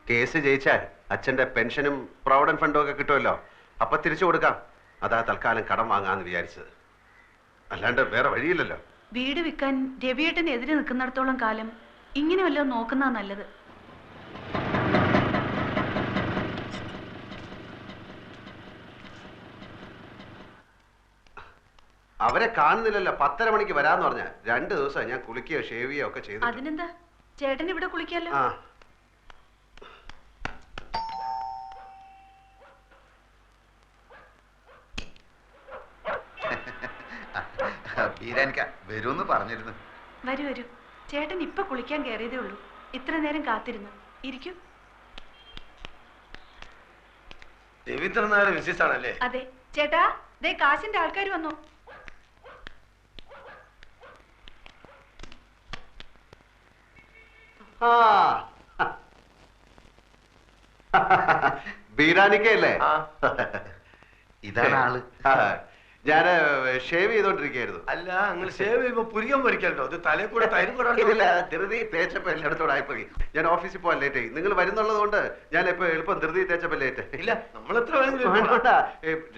Case ജയിച്ചാൽ അച്ഛന്റെ പെൻഷനും പ്രൊവിഡന്റ് ഫണ്ടും ഒക്കെ കിട്ടുമല്ലോ. അപ്പൊ തിരിച്ചു കൊടുക്കാം. അതാ തൽക്കാലം കടം വാങ്ങാന്ന് വിചാരിച്ചത്. അല്ലാണ്ട് വേറെ വഴിയില്ലല്ലോ. വീട് വിൽക്കാൻ രവിയേട്ടന് എതിരെ നിൽക്കുന്നിടത്തോളം കാലം ഇങ്ങനെ വല്ലതും നോക്കുന്നതാ നല്ലത്. അവരെ കാണുന്നില്ലല്ലോ. 10:30 മണിക്ക് വരാന്ന് പറഞ്ഞ 2 ദിവസം ഞാൻ കുളിക്കുകയോ ഷേവ് ചെയ്യുകയോ ഒക്കെ ചെയ്തു. അതിനെന്താ, ചേട്ടൻ ഇവിടെ കുളിക്കാലോ. വരുമെന്ന് പറഞ്ഞിരുന്നു. വരൂ വരൂ. ചേട്ടൻ ഇപ്പൊ കുളിക്കാൻ കയറിയതേ ഉള്ളൂ. ഇത്ര നേരം കാത്തിരുന്നു. ഇരിക്കൂ. രവീന്ദ്രനാഥ് മിസ്സിസ് ആണല്ലേ? അതെ ചേട്ടാ, ദേ കാശിന്റെ ആൾക്കാർ വന്നു. ബീരാനിക്കല്ലേ? ഇതാണ് ആള്. ഞാന് ഷേവ് ചെയ്തോണ്ടിരിക്കുകയായിരുന്നു. അല്ല, നിങ്ങൾ ഷേവ് ചെയ്യുമ്പോ പുരികം പൊരിക്കല്ലോ. അത് തലയിൽ കൂടെ തൈരും കൂടെ ധൃതി തേച്ചപ്പോ എല്ലായിടത്തോടെ ആയിപ്പോയി. ഞാൻ ഓഫീസിൽ പോകാൻ ലേറ്റ് ആയി. നിങ്ങൾ വരുന്നുള്ളത് കൊണ്ട് ഞാൻ ഇപ്പൊ എളുപ്പം ധൃതി തേച്ചപ്പോ ലേറ്റ്. ഇല്ല, നമ്മൾ എത്ര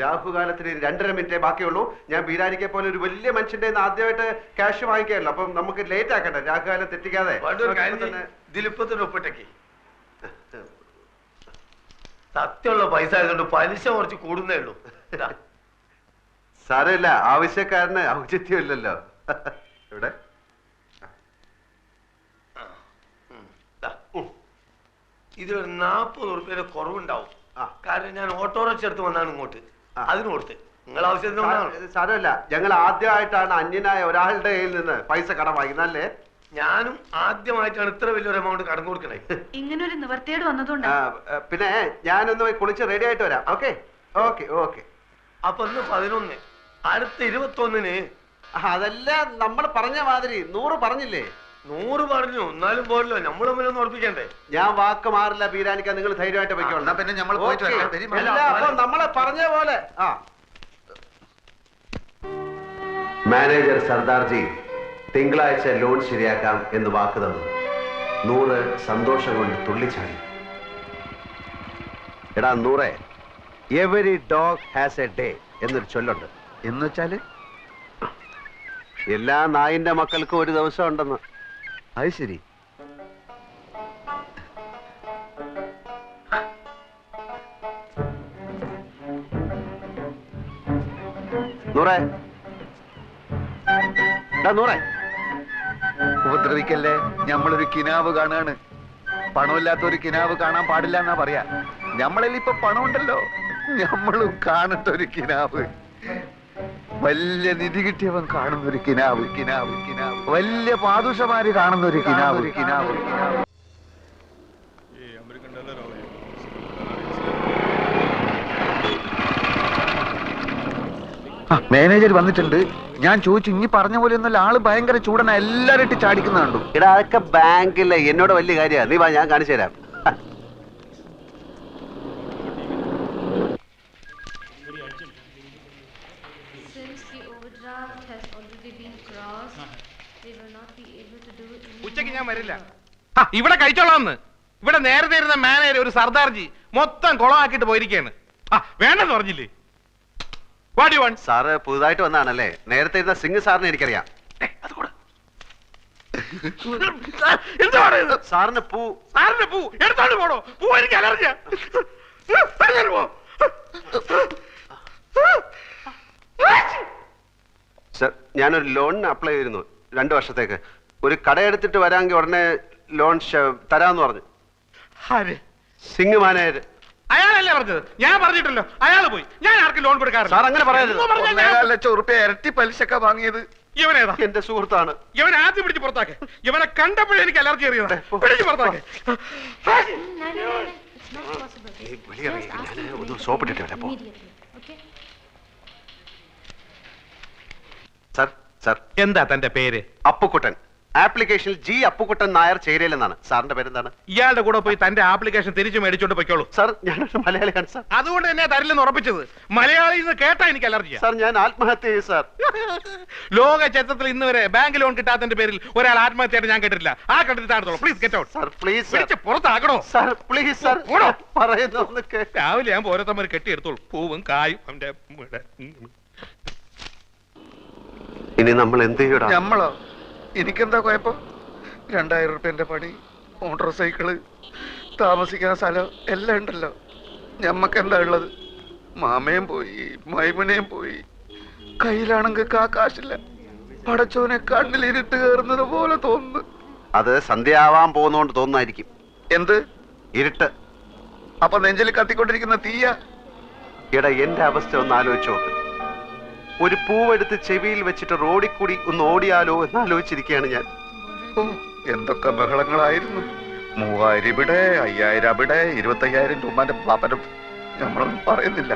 രാഹുകാലത്തിന് 2.5 മിനിറ്റേ ബാക്കിയുള്ളൂ. ഞാൻ ബീരാനിക്കെ പോലെ ഒരു വലിയ മനുഷ്യന്റെ ആദ്യമായിട്ട് ക്യാഷ് വാങ്ങിക്കാമല്ലോ. അപ്പം നമുക്ക് ലേറ്റ് ആക്കട്ടെ, രാഹുകാലം തെറ്റിക്കാതെ. ഇതിലിപ്പത്തിന് ഒപ്പിട്ടേക്ക്. സത്യമുള്ള പൈസ ആയതുകൊണ്ട് പലിശ കുറച്ച് കൂടുന്നേ ഉള്ളൂ. സാരമില്ല, ആവശ്യക്കാരന് ഔചിത്യം ഇല്ലല്ലോ. ഇവിടെ ഇതൊരു 40 ഉറുപ്പ്യയുടെ കുറവുണ്ടാവും. കാരണം ഞാൻ ഓട്ടോറിക്ഷ എടുത്ത് വന്നാണ് ഇങ്ങോട്ട്. അതിന് കൊടുത്ത് നിങ്ങൾ ആവശ്യത്തിന്. സാരമില്ല, ഞങ്ങൾ ആദ്യമായിട്ടാണ് അന്യനായ ഒരാളുടെ കയ്യിൽ നിന്ന് പൈസ കടം വാങ്ങിക്കുന്നല്ലേ. ഞാനും ആദ്യമായിട്ടാണ് ഇത്ര വലിയൊരു എമൗണ്ട് കടം കൊടുക്കണേ. ഇങ്ങനൊരു നിവർത്തിയോട് വന്നതുകൊണ്ട്. പിന്നെ ഞാനൊന്ന് കുളിച്ച് റെഡി ആയിട്ട് വരാം. Okay okay okay. അപ്പൊ ഇന്ന് 11, അടുത്ത 21. അതെല്ലാം നമ്മൾ പറഞ്ഞ മാതിരി 100 പറഞ്ഞില്ലേ? 100 പറഞ്ഞു, എന്നാലും പോരല്ലോ. നമ്മൾ തമ്മിലൊന്നും ഉറപ്പിക്കണ്ടേ? ഞാൻ വാക്ക് മാറില്ല ബീരാനിക്ക. നിങ്ങൾ ധൈര്യമായിട്ട് പോയിക്കോളാം. പിന്നെ നമ്മൾ നമ്മളെ പറഞ്ഞ പോലെ. മാനേജർ സർദാർജി തിങ്കളാഴ്ച ലോൺ ശരിയാക്കാം എന്ന് വാക്ക് തന്നു. 100 സന്തോഷം കൊണ്ട് തുള്ളിച്ചാടി. എടാ 100, every dog has A day എന്നൊരു ചൊല്ലുണ്ട്. എന്ന് വെച്ചാല് എല്ലാ നായിന്റെ മക്കൾക്കും ഒരു ദിവസം ഉണ്ടെന്ന്. അത് ശരി. ഉപദ്രവിക്കല്ലേ, ഞമ്മളൊരു കിനാവ് കാണാണ്. പണമില്ലാത്ത ഒരു കിനാവ് കാണാൻ പാടില്ല എന്നാ പറയാ. ഞമ്മളിൽ ഇപ്പൊ പണമുണ്ടല്ലോ, ഞമ്മളും കാണട്ടൊരു കിനാവ്. വലിയ നിധി കിട്ടിയവൻ കാണുന്നൊരു കിനാവ്, കിനാവ്, കിനാവ്. വലിയ പാദുഷമാര് കാണുന്നൊരു കിനാവ്, കിനാവ്, കിനാവ്. മാനേജർ വന്നിട്ടുണ്ട്. ഞാൻ ചോദിച്ചു, ഇനി പറഞ്ഞ പോലെ ഒന്നല്ല, ആള് ഭയങ്കര ചൂടന, എല്ലാരും ഇട്ട് ചാടിക്കുന്ന കണ്ടു. എടാ അതൊക്കെ ബാങ്കില്ലേ, എന്നോട് വലിയ കാര്യമാണ്. നീ വാ, ഞാൻ കാണിച്ചു തരാം. ഉച്ചക്ക് ഞാൻ വരില്ല. ഇവിടെ കഴിച്ചോളാന്ന്. ഇവിടെ നേരത്തെ ഇരുന്ന മാനേജർ ഒരു സർദാർജി മൊത്തം കുളമാക്കിട്ട് പോയിരിക്കാണ്. വേണ്ടെന്ന് പറഞ്ഞില്ലേ? സാറ് പുതുതായിട്ട് വന്നാണല്ലേ? നേരത്തെ ഇരുന്ന സിംഗ് സാറിനെ എനിക്കറിയാം. സാറിന് പൂ. സാറിന് പൂ എടുത്തോണ്ട് പോണോ? പൂ എനിക്ക് അലർജിയാ. സർ, ഞാനൊരു ലോണിന് അപ്ലൈ ചെയ്തിരുന്നു 2 വർഷത്തേക്ക്. ഒരു കട എടുത്തിട്ട് വരാമെങ്കിൽ ഉടനെ ലോൺ തരാന്ന് പറഞ്ഞു. സിംഗ് മാനേജർ. അയാളല്ലേ പറഞ്ഞത്? ഞാൻ പറഞ്ഞിട്ടല്ലോ, അയാൾ പോയി. ഞാൻ ആർക്കും ലോൺ കൊടുക്കാറില്ല. സാർ അങ്ങനെ പറയരുത്. 1.25 ലക്ഷം ഉറുപ്പ്യ ഇരട്ടി പലിശക്ക വാങ്ങിയത് ഇവനേതാ? എന്റെ സുഹൃത്താണ്. ഇവൻ ആദ്യം പിടിച്ച് പുറത്താക്കെ. ഇവനെ കണ്ടപ്പോഴേ എനിക്ക് അലർജി അറിയുന്നത്. പിടിച്ച് പുറത്താക്കെ. സോപ്പിട്ടിട്ട് വരാം. Sir, sir. എന്താ തന്റെ പേര്? അപ്പുക്കുട്ടൻ. ആപ്ലിക്കേഷനിൽ ജി അപ്പുക്കുട്ടൻ നായർ ചേരയിലെന്നാണ്. സാറിന്റെ പേരെന്താണ്? ഇയാളുടെ കൂടെ പോയി തന്റെ ആപ്ലിക്കേഷൻ തിരിച്ചു മേടിച്ചോണ്ട് പൊയ്ക്കോളൂ. സാർ ഞാനൊരു മലയാളിയാണ് സാർ. അതുകൊണ്ട് തന്നെ തരില്ലെന്ന് ഉറപ്പിച്ചത്. മലയാളിയിൽ നിന്ന് കേട്ടാ എനിക്ക് അലർജിയാ. സാർ ഞാൻ ആത്മഹത്യ ചെയ്യും സാർ. ലോക ചരിത്രത്തിൽ ഇന്ന് വരെ ബാങ്ക് ലോൺ കിട്ടാത്തതിന്റെ പേരിൽ ഒരാൾ ആത്മഹത്യയായിട്ട് ഞാൻ കേട്ടിട്ടില്ല. ആ കണ്ടിട്ട് താഴത്തോളൂ. Please get out. Sir please sir. പുറത്താക്കണോ സാർ പ്ലീസ് സാർ. പറയുന്നൊക്കെ രാവിലെ ഞാൻ ഓരോരുത്തന്മാർ കെട്ടിയെടുത്തോളൂ. പൂവും കായും അവന്റെ ഇനി നമ്മൾ എന്ത് ചെയ്യണം? നമ്മളോ? എനിക്കെന്താ കുഴപ്പം? 2000 റുപ്യന്റെ പണി, മോട്ടോർ സൈക്കിള്, താമസിക്കാൻ സ്ഥലം എല്ലാം ഉണ്ടല്ലോ. ഞമ്മക്കെന്താ ഉള്ളത്? മാമയും പോയി, മൈമുനയും പോയി, കയ്യിലാണെങ്കിൽ കാശില്ല. പടച്ചോനെ കണ്ണിലിരുട്ട് കയറുന്നത് പോലെ തോന്നുന്നു. അത് സന്ധ്യയാവാൻ പോകുന്നോണ്ട് തോന്നുന്നായിരിക്കും. എന്ത് ഇരുട്ട്? അപ്പൊ നെഞ്ചിൽ കത്തിക്കൊണ്ടിരിക്കുന്ന തീയ? എടാ എന്റെ അവസ്ഥ ഒന്ന് ആലോചിച്ച് നോക്ക്. ഒരു പൂവെടുത്ത് ചെവിയിൽ വെച്ചിട്ട് റോഡിൽ കൂടി ഒന്ന് ഓടിയാലോ എന്ന് ആലോചിച്ചിരിക്കുകയാണ് ഞാൻ. ഓ എന്തൊക്കെ ബഹളങ്ങളായിരുന്നു. 3000 ഇവിടെ, 5000 അവിടെ, 25,000 രൂപന്റെ പാപ്പനും നമ്മളൊന്നും പറയുന്നില്ല.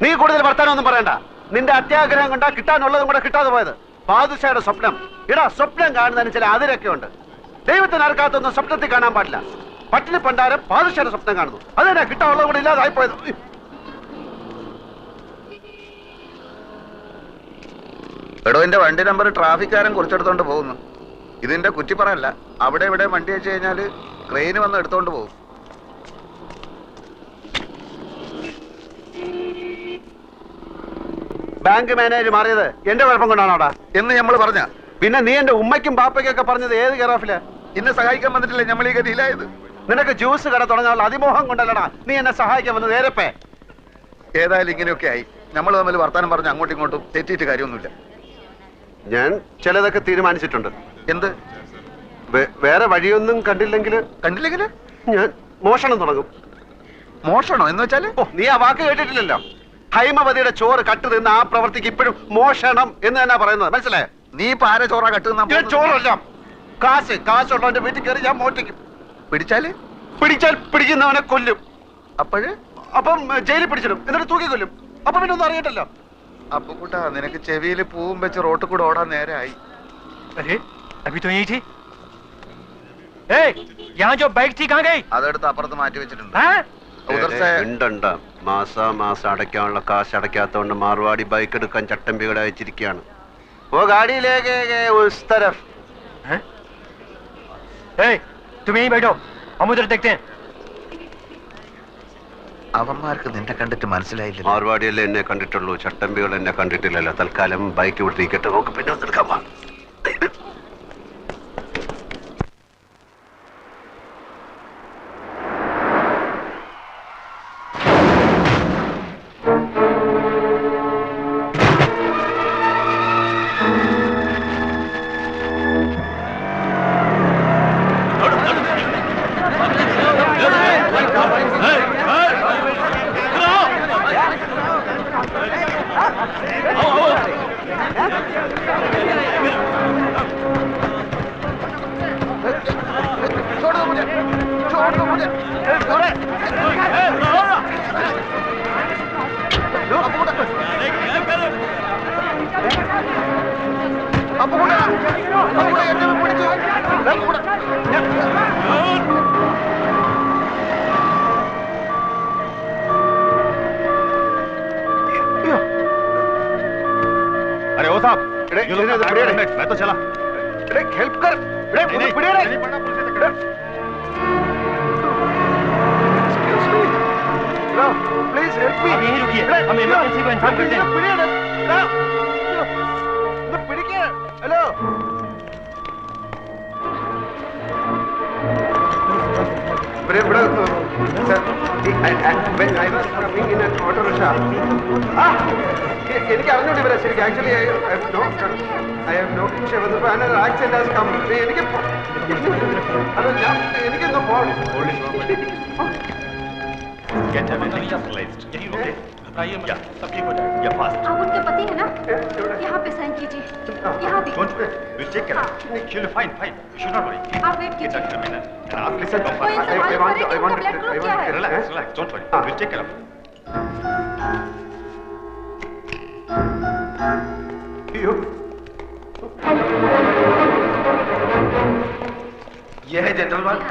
നീ കൂടുതൽ വർത്താനൊന്നും പറയണ്ട. നിന്റെ അത്യാഗ്രഹം കൊണ്ടാ കിട്ടാനുള്ളതും കൂടെ കിട്ടാതെ പോയത്. ബാദുഷയുടെ സ്വപ്നം. ഇടാ സ്വപ്നം കാണുന്നതിന് ചില അതിരൊക്കെ ഉണ്ട്. ദൈവത്തിന് ആർക്കാത്തൊന്നും സ്വപ്നത്തിൽ കാണാൻ പാടില്ല. പട്ടിണി പണ്ടാരം ബാദുഷയുടെ സ്വപ്നം കാണുന്നു. അതെന്നാ കിട്ടാനുള്ളതും കൂടെ ഇല്ലാതായി പോയത്. എടോ എന്റെ വണ്ടി നമ്പർ ട്രാഫിക്കാരൻ കുറിച്ചെടുത്തോണ്ട് പോകുന്നു. ഇതിന്റെ കുറ്റിപ്പറയല്ല. അവിടെ ഇവിടെ വണ്ടി വെച്ച് കഴിഞ്ഞാല് ട്രെയിന് വന്ന് എടുത്തോണ്ട് പോകും. ബാങ്ക് മാനേജർ മാറിയത് എന്റെ കുഴപ്പം കൊണ്ടാണോടാ എന്ന് നമ്മൾ പറഞ്ഞ? പിന്നെ നീ എന്റെ ഉമ്മയ്ക്കും പാപ്പയ്ക്കൊക്കെ പറഞ്ഞത് ഏത് കെയറോഫില്? ഇന്നെ സഹായിക്കാൻ വന്നിട്ടില്ലേ നമ്മൾ ഈ ഗതിയിലായത്? നിനക്ക് ജ്യൂസ് കട തുടങ്ങാനുള്ള അതിമോഹം കൊണ്ടല്ലടാ നീ എന്നെ സഹായിക്കാൻ വന്നത്. നേരപ്പേ ഏതായാലും ഇങ്ങനെയൊക്കെ ആയി. നമ്മൾ തമ്മിൽ വർത്താനം പറഞ്ഞ് അങ്ങോട്ടും ഇങ്ങോട്ടും തെറ്റിയിട്ട് കാര്യമൊന്നുമില്ല. ഞാൻ ചിലതൊക്കെ തീരുമാനിച്ചിട്ടുണ്ട്. എന്ത്? വേറെ വഴിയൊന്നും കണ്ടില്ലെങ്കില് ഞാൻ മോഷണം തുടങ്ങും. മോഷണോ എന്ന് വെച്ചാല്? ഓ നീ ആ വാക്ക് കേട്ടിട്ടില്ലല്ലോ. ഹൈമവതിയുടെ ചോറ് കട്ട് തിന്ന ആ പ്രവൃത്തിക്ക് ഇപ്പോഴും മോഷണം എന്ന് തന്നെ പറയുന്നത്. മനസ്സിലായോ? നീ ഇപ്പൊ ആരെ ചോറാ കട്ടുന്ന? ചോറല്ല, കാശുള്ളവന്റെ വീട്ടിൽ കയറി ഞാൻ മോട്ടിക്കും. പിടിച്ചാൽ പിടിക്കുന്നവനെ കൊല്ലും. അപ്പം ജയിലിൽ പിടിച്ചിടും, എന്നിട്ട് തൂക്കി കൊല്ലും. അപ്പൊ പിന്നെ ഒന്നും അറിയട്ടല്ലോ. അപ്പൊ കൂട്ടാ നിനക്ക് ചെവിയിൽ പൂവും വെച്ച് റോട്ടിൽ കൂടെ ഓടാൻ നേരായി. അതെടുത്ത് അപ്പുറത്ത് മാറ്റി വെച്ചിട്ടുണ്ട്. മാസം അടയ്ക്കാനുള്ള കാശ് അടയ്ക്കാത്തോണ്ട് മാർവാടി ബൈക്ക് എടുക്കാൻ ചട്ടമ്പികളെ അയച്ചിരിക്കുകയാണ്. ഓ ഗാഡിയിലേക്ക് അവന്മാർക്ക് നിന്നെ കണ്ടിട്ട് മനസ്സിലായില്ല. മാർവാടിയല്ലേ എന്നെ കണ്ടിട്ടുള്ളൂ, ചട്ടമ്പികൾ എന്നെ കണ്ടിട്ടില്ലല്ലോ. തൽക്കാലം ബൈക്ക് വിട്ടിരിക്കട്ടെ, നോക്ക് പിന്നെ എടുക്കാം. अरे ओ साहब, ये लोग मैं तो चला। हेल्प कर। Please help me. यहीं रुकिए, हम इमरजेंसी को इन्फॉर्म करते हैं। हेलो എനിക്ക് അറിഞ്ഞോണ്ടി വരാം ശരിക്കും. Actually accident has come. എനിക്കൊന്ന് പോകണം. आप उनके पति है ना? यहाँ पे साइन कीजिए। यहाँ भी। आप वेट कीजिए। कोई इंतजार करे कि उनका ब्लड ग्रुप क्या है? अयो ये है जनरल वार्ड।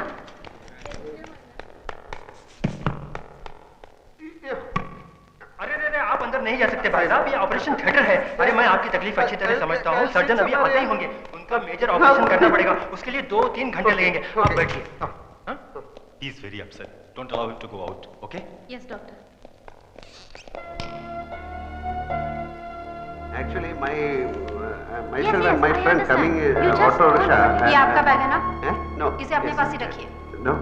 अरे अरे आप अंदर नहीं जा सकते भाई साहब, ये ऑपरेशन थिएटर है। अरे मैं आपकी तकलीफ अच्छी तरह समझता हूँ, सर्जन अभी आते ही होंगे, उनका मेजर ऑपरेशन करना पड़ेगा, उसके लिए 2-3 घंटे लगेंगे। आप बैठिए। He is very upset. Don't allow him to go out, okay? Yes, doctor. Actually, Yes, myself yes, and my I friend understand. coming You just auto hold rickshaw. on. ये आपका बैग है ना? No. इसे अपने पास ही रखिए। No.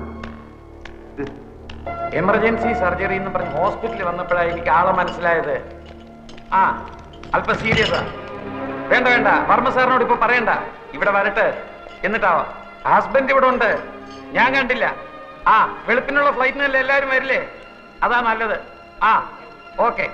Emergency surgery എന്ന് പറഞ്ഞ് ഹോസ്പിറ്റലിൽ വന്നപ്പോഴാണ് എനിക്ക് ആളെ മനസ്സിലായത്. ആ അല്പം സീരിയസാ. വേണ്ട വേണ്ട, വർമ്മ സാറിനോട് ഇപ്പൊ പറയണ്ട, ഇവിടെ വരട്ടെ എന്നിട്ടാവാം. ഹസ്ബൻഡ് ഇവിടെ ഉണ്ട്, ഞാൻ കണ്ടില്ല. ആ വെളുപ്പിനുള്ള ഫ്ലൈറ്റിനല്ലേ എല്ലാവരും വരില്ലേ? അതാ നല്ലത്. ആ ഓക്കെ.